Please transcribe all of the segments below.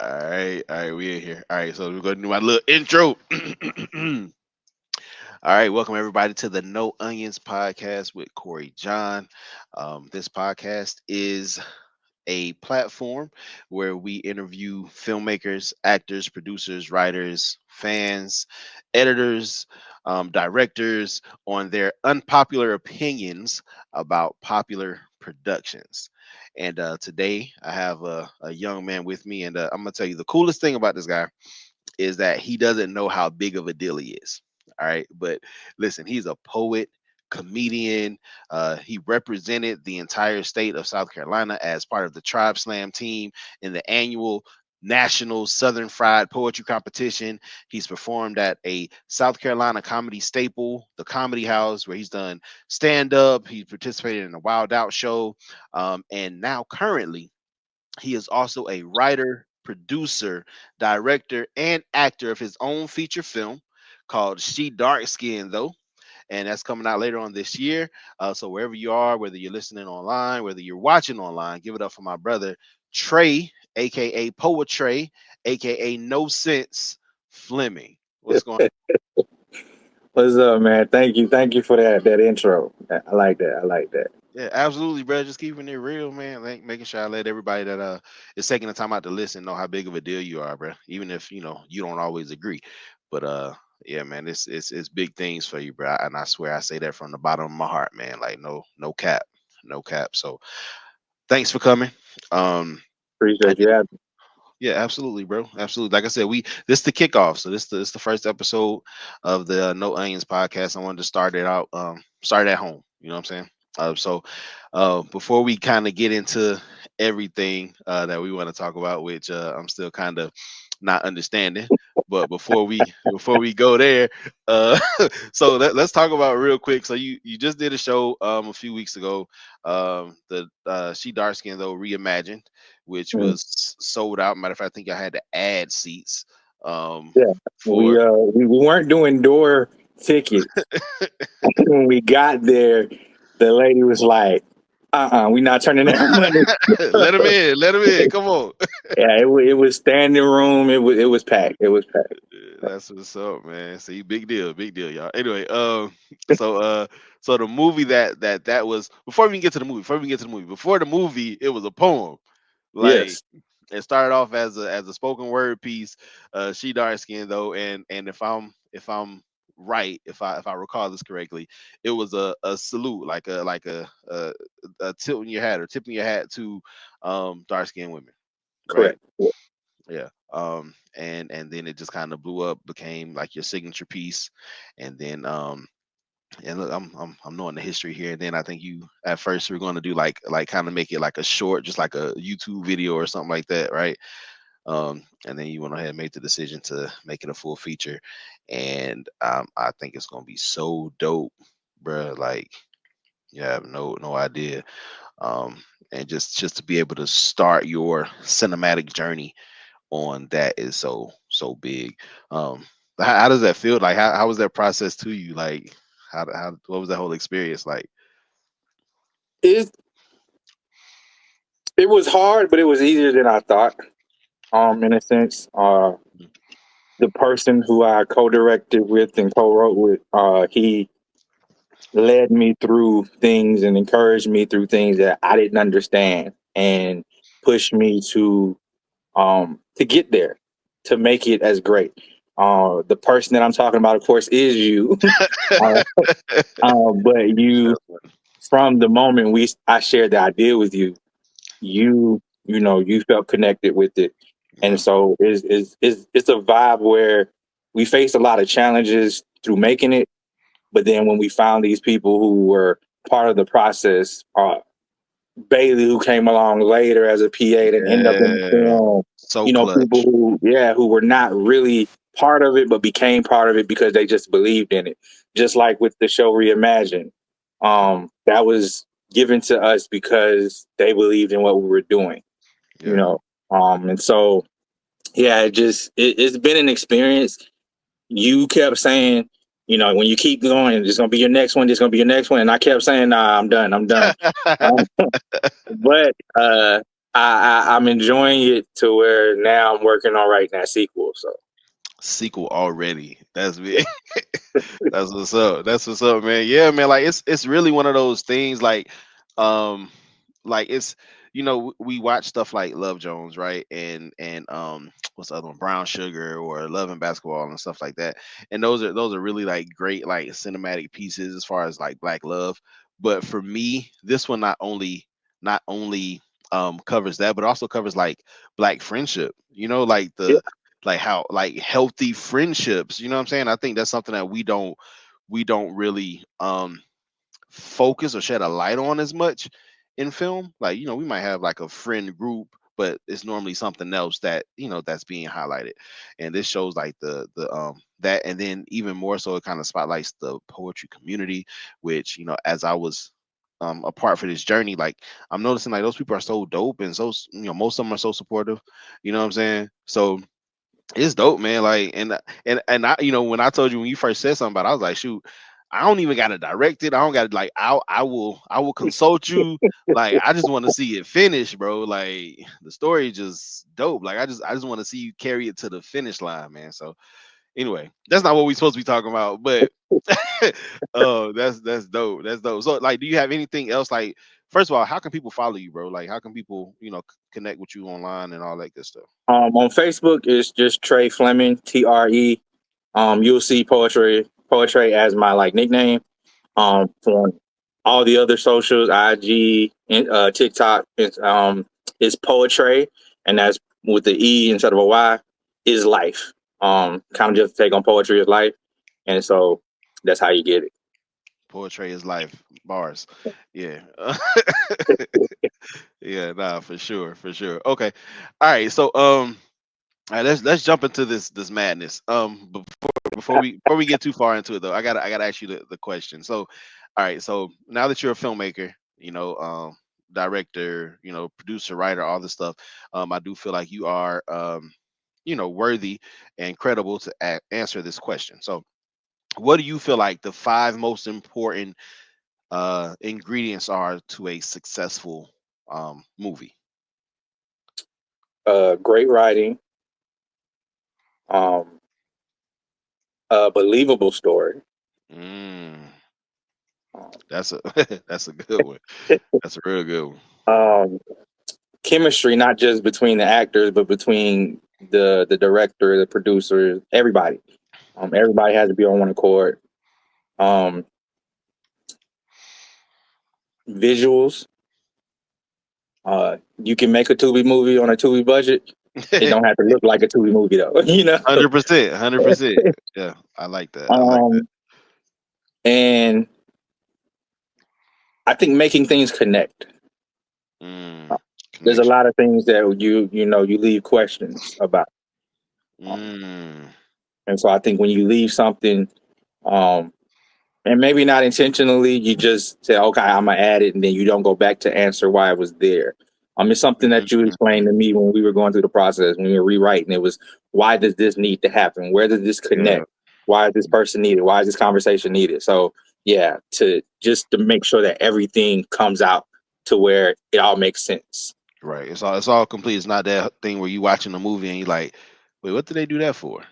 All right, we in here. All right, so we're gonna do my little intro. All right, welcome everybody to the No Onions podcast with CoreyJon. This podcast is a platform where we interview filmmakers, actors, producers, writers, fans, editors, directors on their unpopular opinions about popular productions. And today I have a young man with me, and I'm gonna tell you the coolest thing about this guy is that he doesn't know how big of a deal he is. All right. But listen, he's a poet, comedian. He represented the entire state of South Carolina as part of the Tribe Slam team in the annual National Southern Fried Poetry Competition. He's performed at a South Carolina comedy staple, the Comedy House, where he's done stand up. He participated in the Wild Out show. And now, currently, he is also a writer, producer, director, and actor of his own feature film called She Dark Skin, though. And that's coming out later on this year. So wherever you are, whether you're listening online, whether you're watching online, give it up for my brother Tre, aka Poetre, aka No Sense Flemming. What's going What's up, man? Thank you for that intro. I like that. I like that. on? Yeah, absolutely, bro. Just keeping it real, man. Like making sure I let everybody that is taking the time out to listen know how big of a deal you are, bro. Even if you don't always agree. But yeah, man, it's big things for you, bro. And I swear I say that from the bottom of my heart, man. Like no cap. No cap. So thanks for coming. Um I Appreciate you did having me. Yeah, absolutely, bro. Absolutely. Like I said, this the kickoff. So this the first episode of the No Onions podcast. I wanted to start it out, start at home. You know what I'm saying? Before we kind of get into everything that we want to talk about, which I'm still kind of not understanding. But before we go there, uh, so let's talk about real quick. So you just did a show a few weeks ago, the She Dark Skin though reimagined, which Mm. was sold out. Matter of fact, I think I had to add seats Yeah, for we weren't doing door tickets. When we got there, the lady was like, we not turning that money." let him in, let him in. Come on. Yeah, it was standing room. It was packed. It was packed. That's what's up, man. See, big deal, y'all. Anyway, so so the movie that was before we even get to the movie, before the movie, it was a poem. Like Yes, it started off as a spoken word piece. She dark skin though, and if I'm right, if I recall this correctly, it was a salute, like a tilting your hat or tipping your hat to dark skinned women, right? correct. Yeah. Yeah. And then it just kind of blew up, became like your signature piece, and then and look, I'm knowing the history here. And then I think you at first were going to do like kind of make it like a short, just like a YouTube video or something like that, right? And then you went ahead and made the decision to make it a full feature, and I think it's gonna be so dope, bruh. Like you have no idea. And just to be able to start your cinematic journey on that is so big. Um, how does that feel? Like how was that process to you? Like how what was that whole experience like? It it was hard, but it was easier than I thought. In a sense, the person who I co-directed with and co-wrote with, he led me through things and encouraged me through things that I didn't understand and pushed me to get there, to make it as great. The person that I'm talking about, of course, is you. uh, but you, That's funny. from the moment I shared the idea with you, you felt connected with it, and Yeah. so it's a vibe where we faced a lot of challenges through making it, but then when we found these people who were part of the process, Bailey, who came along later as a PA and ended up in the Yeah. film, So people clutch. who were not really part of it, but became part of it because they just believed in it. Just like with the show Reimagined, that was given to us because they believed in what we were doing, you Yeah. know. And so, yeah, it's been an experience. You kept saying, when you keep going, it's gonna be your next one. It's gonna be your next one, and I kept saying, "Nah, I'm done. I'm done." Um, but I'm enjoying it to where now I'm working on writing that sequel. So Sequel already. That's me. That's what's up. That's what's up, man. Yeah, man. Like it's really one of those things. Um, like it's we watch stuff like Love Jones, right? And what's the other one? Brown Sugar or Love and Basketball and stuff like that. And those are really like great like cinematic pieces as far as like black love. But for me, this one not only covers that, but also covers like black friendship. Like yeah, like how like healthy friendships. You know what I'm saying? I think that's something that we don't really focus or shed a light on as much in film. Like, we might have like a friend group, but it's normally something else that's being highlighted. And this shows like the that, and then even more so it kind of spotlights the poetry community, which, as I was apart for this journey, like I'm noticing like those people are so dope and so most of them are so supportive. You know what I'm saying? So it's dope, man. Like, and I, when I told you when you first said something about it, I was like, shoot, I don't even got to direct it. I don't got to like, I will consult you. Like, I just want to see it finish, bro. Like, the story just dope. Like, I just want to see you carry it to the finish line, man. So anyway, that's not what we supposed to be talking about, but oh, that's dope. That's dope. So, like, do you have anything else? Like, first of all, how can people follow you, bro? Like, how can people, connect with you online and all that good stuff? on Facebook it's just Tre Flemming, Tre. You'll see poetry as my like nickname. For all the other socials, IG, TikTok, is poetry, and that's with the E instead of a Y. Is life. Kind of just take on poetry is life, and so that's how you get it. Poetry is life. Bars. Yeah. Yeah, nah, for sure, for sure. Okay. All right. So all right, let's jump into this madness. Before we get too far into it though, I gotta ask you the question. So, all right, so now that you're a filmmaker, director, producer, writer, all this stuff, I do feel like you are worthy and credible to answer this question. So, what do you feel like the five most important ingredients are to a successful movie? Great writing, um, a believable story, Mm, um, that's a that's a good one. That's a real good one. um, chemistry, not just between the actors, but between the director, the producer, everybody. Everybody has to be on one accord. Um, Visuals. You can make a Tubi movie on a Tubi budget. It don't have to look like a Tubi movie though, 100%, 100%. Yeah, I like that. I like that. um, and I think making things connect. Mm, Uh, There's a connection. lot of things that you leave questions about, um, Mm, and so I think when you leave something, um, and maybe not intentionally, you just say, "Okay, I'm gonna add it," and then you don't go back to answer why it was there. It's something that you explained mm, to me when we were going through the process when we were rewriting. It was, why does this need to happen? Where does this yeah, connect? Why is this person needed? Why is this conversation needed? So yeah, to make sure that everything comes out to where it all makes sense. right. It's all complete. It's not that thing where you watching a movie and you like, wait, what did they do that for?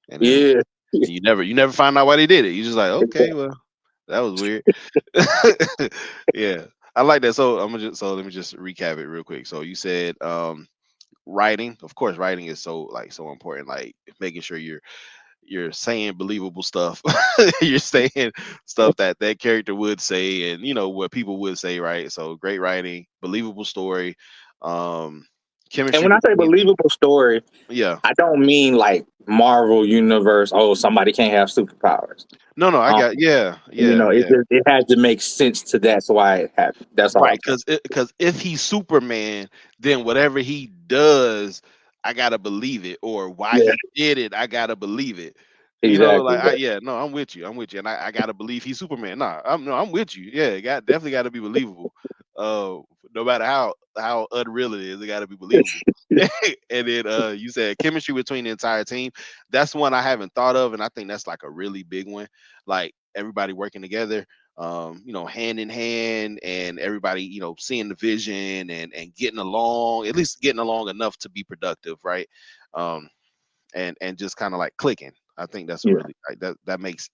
And then Yeah. you never find out why they did it. You just like, okay, well, that was weird. Yeah, I like that. So let me just recap it real quick. So you said writing. Of course, writing is so important. Like making sure you're saying believable stuff. You're saying stuff that that character would say, and what people would say, right? So great writing, believable story, um, And chemistry when I say between. believable story, Yeah, I don't mean like Marvel universe. Oh, somebody can't have superpowers. no, I Um, got, yeah, yeah, it yeah. it has to make sense to that's why it happened. That's all I'm Right, saying. because if he's Superman, then whatever he does, I gotta believe it, or why Yeah, he did it, I gotta believe it. exactly. Like yeah, no, I'm with you, and I gotta believe he's Superman. Nah, I'm with you. Yeah, it definitely gotta be believable. Uh, no matter how unreal it is, it gotta be believable. And then you said chemistry between the entire team. That's one I haven't thought of, and I think that's like a really big one. Like everybody working together. hand in hand, and everybody, seeing the vision and getting along, at least getting along enough to be productive, right? Um, and just kind of like clicking. I think that's a Yeah. really like that makes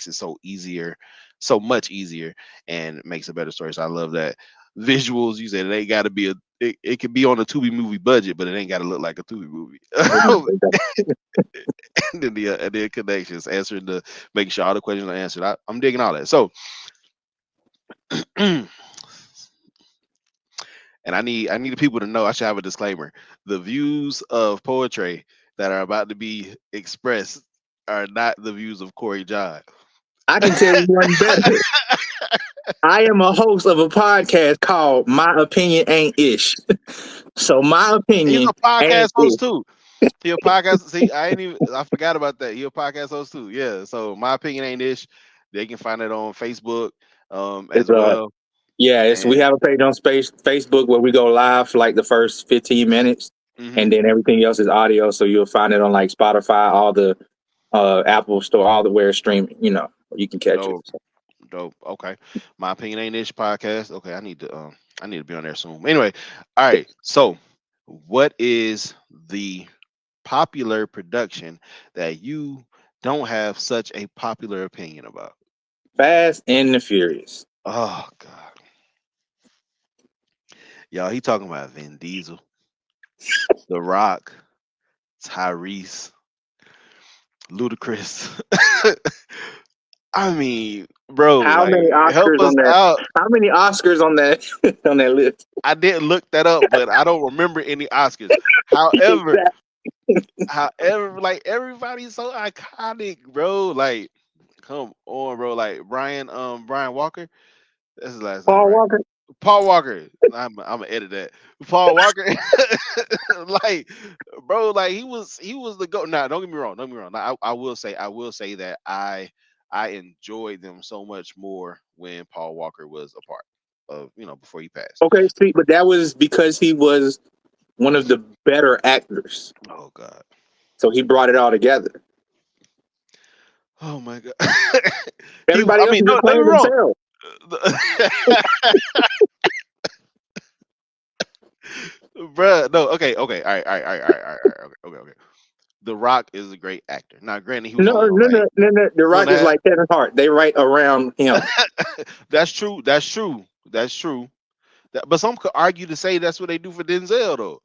it so much easier, and makes a better story. So I love that visuals. You said it ain't got to be it could be on a Tubi movie budget, but it ain't got to look like a Tubi movie. And then connections, answering making sure all the questions are answered. I'm digging all that. So, and I need the people to know. I should have a disclaimer. The views of poetry that are about to be expressed are not the views of CoreyJon. I can tell you one better. I am a host of a podcast called My Opinion Ain't Ish. So my He's opinion a podcast ain't host ish. too. He a podcast. See, I forgot about that. He a podcast host too. Yeah. So my opinion ain't ish. They can find it on Facebook, It's as well. we And have a page on Facebook where we go live for like the first 15 minutes, hmm and then everything else is audio. So you'll find it on like Spotify, all the Apple Store, all the where streaming. You can catch it. dope, dope. Okay. My opinion ain't ish podcast. Okay, I need to be on there soon. Anyway, all right. So, what is the popular production that you don't have such a popular opinion about? Fast and the Furious. Oh God, y'all, he talking about Vin Diesel, The Rock, Tyrese, Ludacris. I mean, bro, How like, many help Oscars us on that? out. How many Oscars on that on that list? I didn't look that up, but I don't remember any Oscars. However, Exactly. like, everybody's so iconic, bro. Like, come on, bro. Like Brian Walker. That's his last name, Paul right? Walker. Paul Walker. I'm gonna edit that. Paul Walker. Like, bro, like, he was the go. Now, don't get me wrong. Don't get me wrong. Now, I will say that I enjoyed them so much more when Paul Walker was a part of, before he passed. Okay, see, but that was because he was one of the better actors. Oh God. So he brought it all together. Oh my God. I Everybody else mean, is just don't get me playing wrong. themselves. Bruh, no, okay, okay, all right, all right, all right, all right, all right, all right, okay, okay. The Rock is a great actor. Now, granted, he was No, only on no, like no, no, no. The two Rock and a is half. like Kevin Hart. They write around him. That's true. That's true. That's true. But some could argue to say that's what they do for Denzel, though.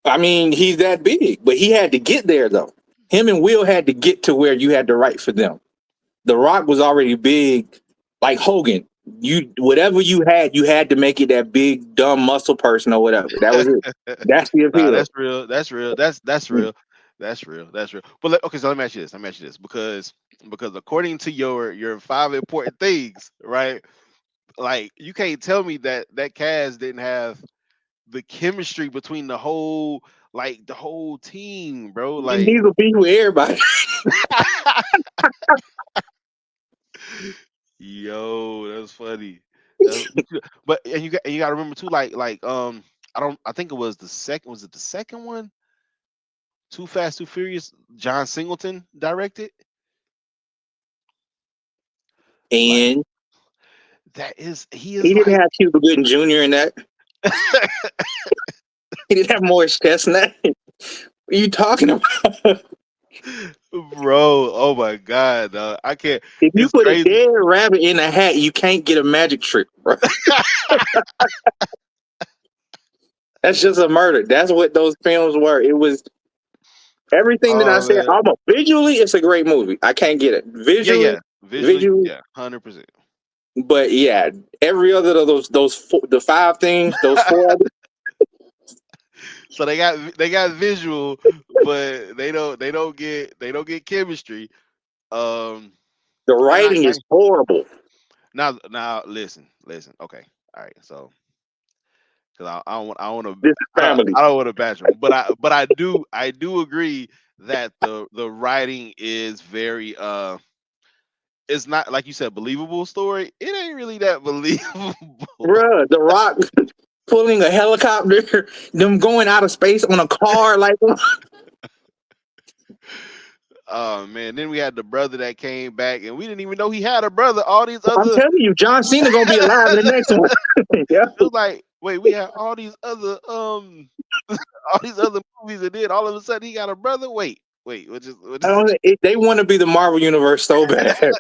I mean, he's that big, but he had to get there though. Him and Will had to get to where you had to write for them. The Rock was already big, like Hogan. You had to make it that big dumb muscle person or whatever. That was it. That's the Nah, appeal. that's real. That's real. That's real. That's real. That's real. But okay, so let me ask you this. Let me ask you this, because according to your five important things, right? Like, you can't tell me that cast didn't have the chemistry between the whole team, bro. And Like, he's a beef with everybody. yo, that's funny. But you got to remember too, like, I think it was the second. Was it the second one? Too Fast, Too Furious. John Singleton directed. Like, And he is he didn't like, have Cuba Gooding Jr. in that. He didn't have Morris Chestnut. What are you talking about? bro. Oh my God, dog. I can't. If you It's put a crazy. dead rabbit in a hat, you can't get a magic trick, bro. That's just a murder. That's what those films were. It was everything that I Oh said. man. Almost visually, it's a great movie. I can't get it Yeah, visually, yeah. Visually, visually. yeah, 100%. But yeah, every other of those four, the five things, those four. So they got visual, but they don't get chemistry. Um, The and writing is horrible. now listen. Okay, all right. So, because I don't want to This is family. I don't want to bash them, but I do agree that the writing is very it's not, like you said, believable story. It ain't really that believable. Bruh, The Rock pulling a helicopter, them going out of space on a car, like Oh man, then we had the brother that came back, and we didn't even know he had a brother. All these I'm other, telling you, John Cena gonna be alive in the next one. Yeah. it was like, wait, we had all these other all these other movies, and then all of a sudden he got a brother. Wait, what I is don't, they want to be the Marvel universe so bad.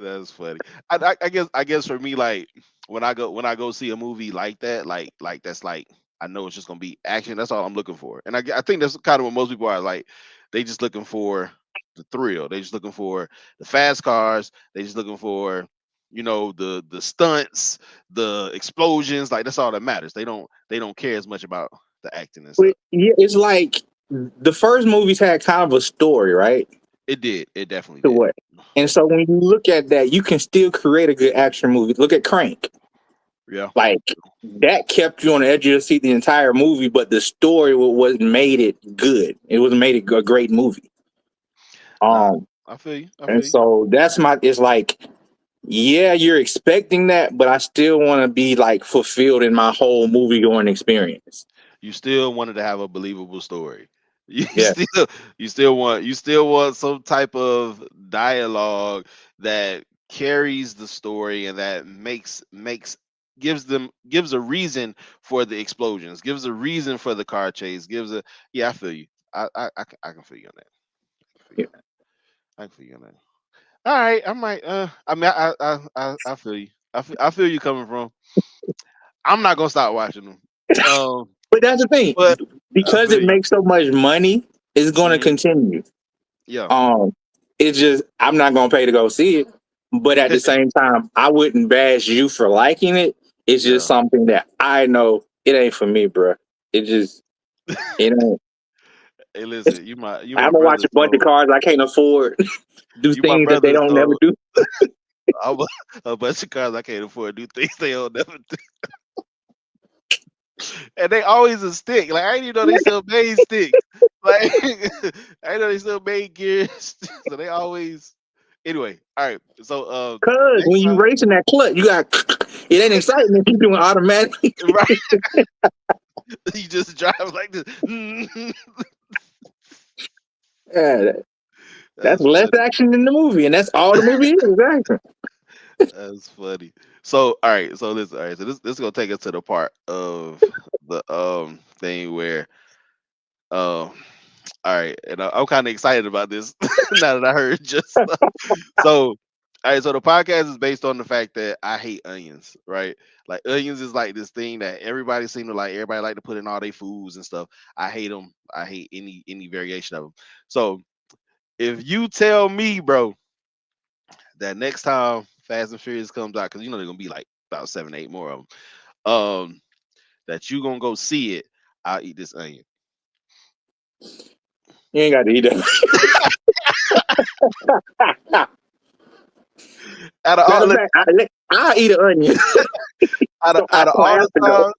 That's funny. I guess for me, like when I go see a movie like that, like that's like I know it's just gonna be action. That's all I'm looking for, and I think that's kind of what most people are like. They just looking for the thrill. They just looking for the fast cars. They just looking for the stunts, the explosions. Like that's all that matters. They don't care as much about the acting and But stuff. yeah, it's like the first movies had kind of a story, right? It did. It definitely To did. what? And so when you look at that, you can still create a good action movie. Look at Crank. Yeah. Like that kept you on the edge of your seat the entire movie, but the story was made it good. It was made it a great movie. Nah, Um, I feel you. I and feel you. so that's my. It's like, yeah, you're expecting that, but I still want to be like fulfilled in my whole movie going experience. You still wanted to have a believable story. You Yeah, still want some type of dialogue that carries the story and that gives a reason for the explosions, gives a reason for the car chase, gives a yeah. I feel you. I can feel you on that. I can feel you yeah. on that. I can feel you on that. All right, I might. I mean, I feel you. I feel you coming from. I'm not gonna stop watching them. Um, But that's the thing, but I because feel it you. makes so much money, it's going to Mhm. continue. Yeah. Um, it's just I'm not going to pay to go see it, but at the same time, I wouldn't bash you for liking it. It's just Yeah. something that I know it ain't for me, bro. It just it ain't. Hey, listen, you my I'm gonna watch brother, a bunch of so cars I can't afford, do you my things that they brother, don't never so do. I'm a bunch of cars I can't afford to do things they don't never do. And they always a stick. Like I didn't even know they still made sticks. Like I didn't know they still made gears. So they always anyway. All right. So Cause next when you time, racing that clutch, you got it ain't exciting if you're doing automatic. right? You just drive like this. Yeah, that's That's less funny. action in the movie, and that's all the movie is action. That's funny. So, all right. So listen. All right. So this is gonna take us to the part of the thing where all right, and I'm kind of excited about this now that I heard just stuff. So, all right. So the podcast is based on the fact that I hate onions. Right. Like onions is like this thing that everybody seem to like. Everybody like to put in all their foods and stuff. I hate them. I hate any variation of them. So if you tell me, bro, that next time Fast and Furious comes out, because they're gonna be like about 7, 8 more of them. That you gonna go see it, I'll eat this onion. You ain't got to eat that. Out of Matter all, of fact, I'll eat an onion. out of, I out of don't all have the to go. times,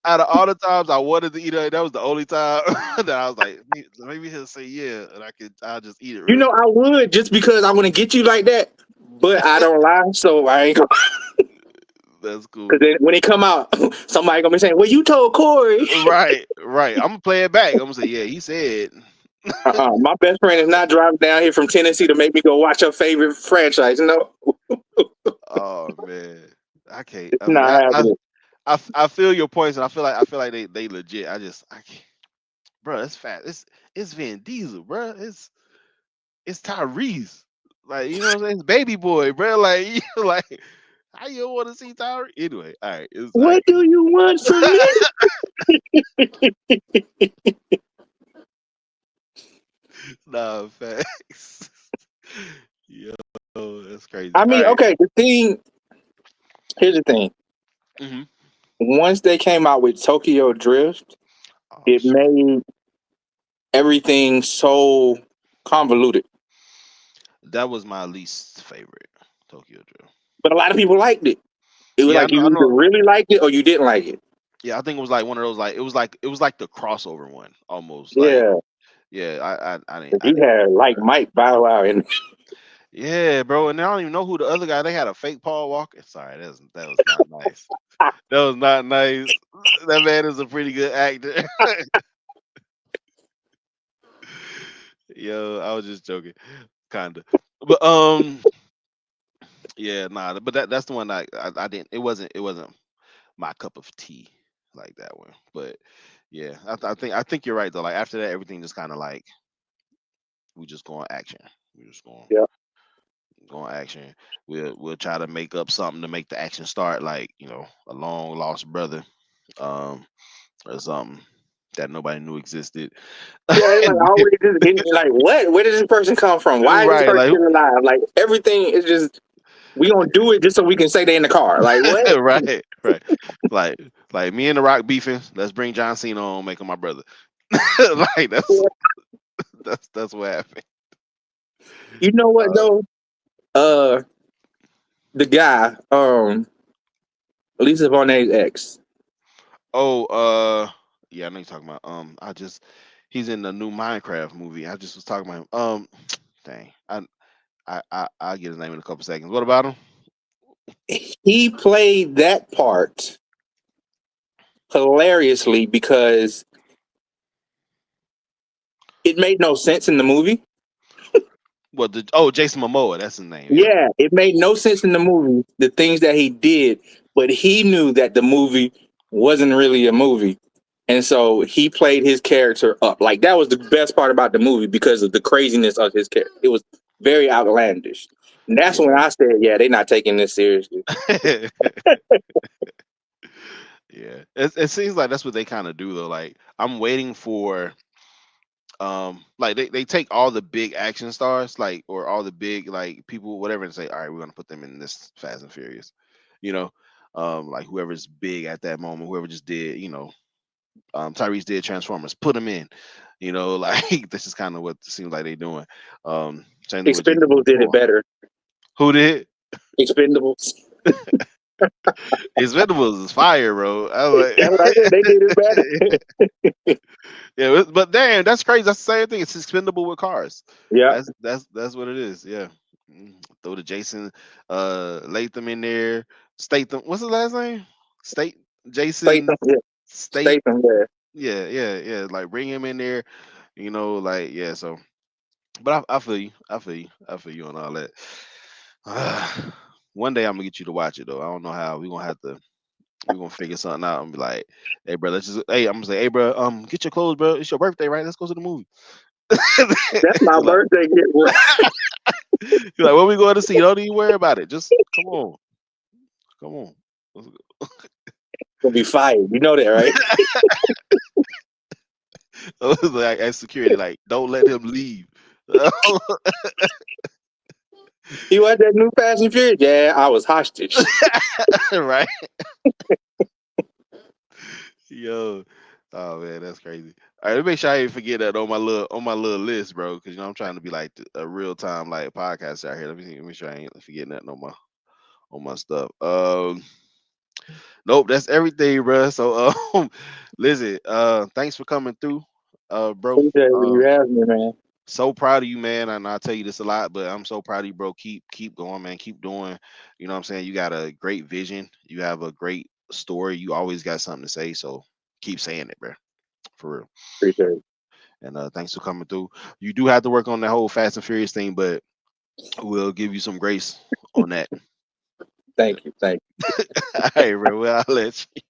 out of all the times I wanted to eat it, that was the only time that I was like, maybe he'll say yeah, and I'll just eat it You real know, quick. I would just because I want to get you like that, but I don't lie, so I ain't gonna. That's Because cool. then when it come out, somebody gonna be saying, "Well, you told Corey." Right, right. I'm gonna play it back. I'm gonna say, yeah, he said. My best friend is not driving down here from Tennessee to make me go watch her favorite franchise. No, Oh man, I can't. it's I mean, not happening. I feel your points, and I feel like they legit. I can't, bro. It's fat. It's Vin Diesel, bro. It's Tyrese. Like you know what I'm saying? It's Baby Boy, bro. Like like how you don't want to see Tyrese? Anyway, all right. It's all What right. do you want from me? Nah, facts. Yo, that's crazy. I All mean, right. okay. The thing here's the thing. Mm-hmm. Once they came out with Tokyo Drift, Oh it shoot, made everything so convoluted. that was my least favorite Tokyo Drift. But a lot of people liked it. It was Yeah, I like know. I you either know. really liked it or you didn't like it. Yeah, I think it was like one of those. Like it was like the crossover one almost. Like Yeah, yeah, I didn't but I you didn't. had like Mike Bow Wow and Yeah, bro, and I don't even know who the other guy. They had a fake Paul Walker. Sorry, that was not nice. That was not nice. That man is a pretty good actor. Yo, I was just joking, kinda. But yeah, nah. But that's the one I didn't. It wasn't my cup of tea like that one. But yeah, I think you're right though. Like after that, everything just kind of like we just go on action. We just Yeah. go on action. We'll try to make up something to make the action start, like a long lost brother, um, or something that nobody knew existed. Yeah, it's like And always just hitting me like, what? Where did this person come from? Why is this right, person like still alive? Like everything is just we gonna do it just so we can say they in the car. Like what? right, right. Like like me and the Rock beefing. Let's bring John Cena on, make him my brother. Like that's what happened. You know what Uh, though? Uh, the guy, Lisa Bonet's ex. oh, yeah, I know you're talking about. He's in the new Minecraft movie. I just was talking about him. Dang, I'll get his name in a couple seconds. What about him? He played that part hilariously because it made no sense in the movie. What Jason Momoa? That's his name. Yeah. Yeah, it made no sense in the movie, the things that he did, but he knew that the movie wasn't really a movie. And so he played his character up. Like that was the best part about the movie because of the craziness of his character. It was very outlandish. And that's when Yeah. I said, yeah, they're not taking this seriously. Yeah. It seems like that's what they kind of do though. Like I'm waiting for like they take all the big action stars like or all the big like people whatever and say all right we're gonna put them in this Fast and Furious, you know, like whoever's big at that moment, whoever just did, Tyrese did Transformers, put them in, like this is kind of what it seems like they're doing. Same thing with Jason Expendables did it Momoa. better. Who did? Expendables. Expendables is fire, bro. I was That's what I said. They did it better. like, yeah, but damn, that's crazy. That's the same thing. It's expendable with cars. Yeah. That's what it is. Yeah. Throw the Jason Latham in there. Statham. What's his last name? State Jason Statham. Yeah. State. Statham. Yeah. Yeah, yeah, yeah. Like bring him in there. Like yeah. So, but I feel you. I feel you. I feel you on all that. One day I'm gonna get you to watch it though. I don't know how. We're gonna figure something out and be like, hey bro, I'm gonna say, hey bro, get your clothes, bro. It's your birthday, right? Let's go to the movie. That's my like, birthday gift. like, what we going to see? Don't even worry about it. Just come on, come on. Let's go. Gonna be fired. You know that, right? Like as security, like don't let him leave. You want that new Fast and Furious? Yeah, I was hostage. Right? Yo, oh man, that's crazy. All right, let me make sure I ain't forget that on my little list, bro. Because I'm trying to be like a real time like podcast out here. Let me see, make sure I ain't forgetting that on my stuff. Nope, that's everything, bro. So, listen, thanks for coming through, bro. Appreciate you having me, man. So proud of you, man. And I tell you this a lot, but I'm so proud of you, bro. Keep going, man. Keep doing. You know what I'm saying? You got a great vision. You have a great story. You always got something to say. So keep saying it, bro. For real. Appreciate it. And thanks for coming through. You do have to work on that whole Fast and Furious thing, but we'll give you some grace on that. Thank you. Thank you. All right, bro. Well, I'll let you.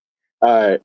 All right.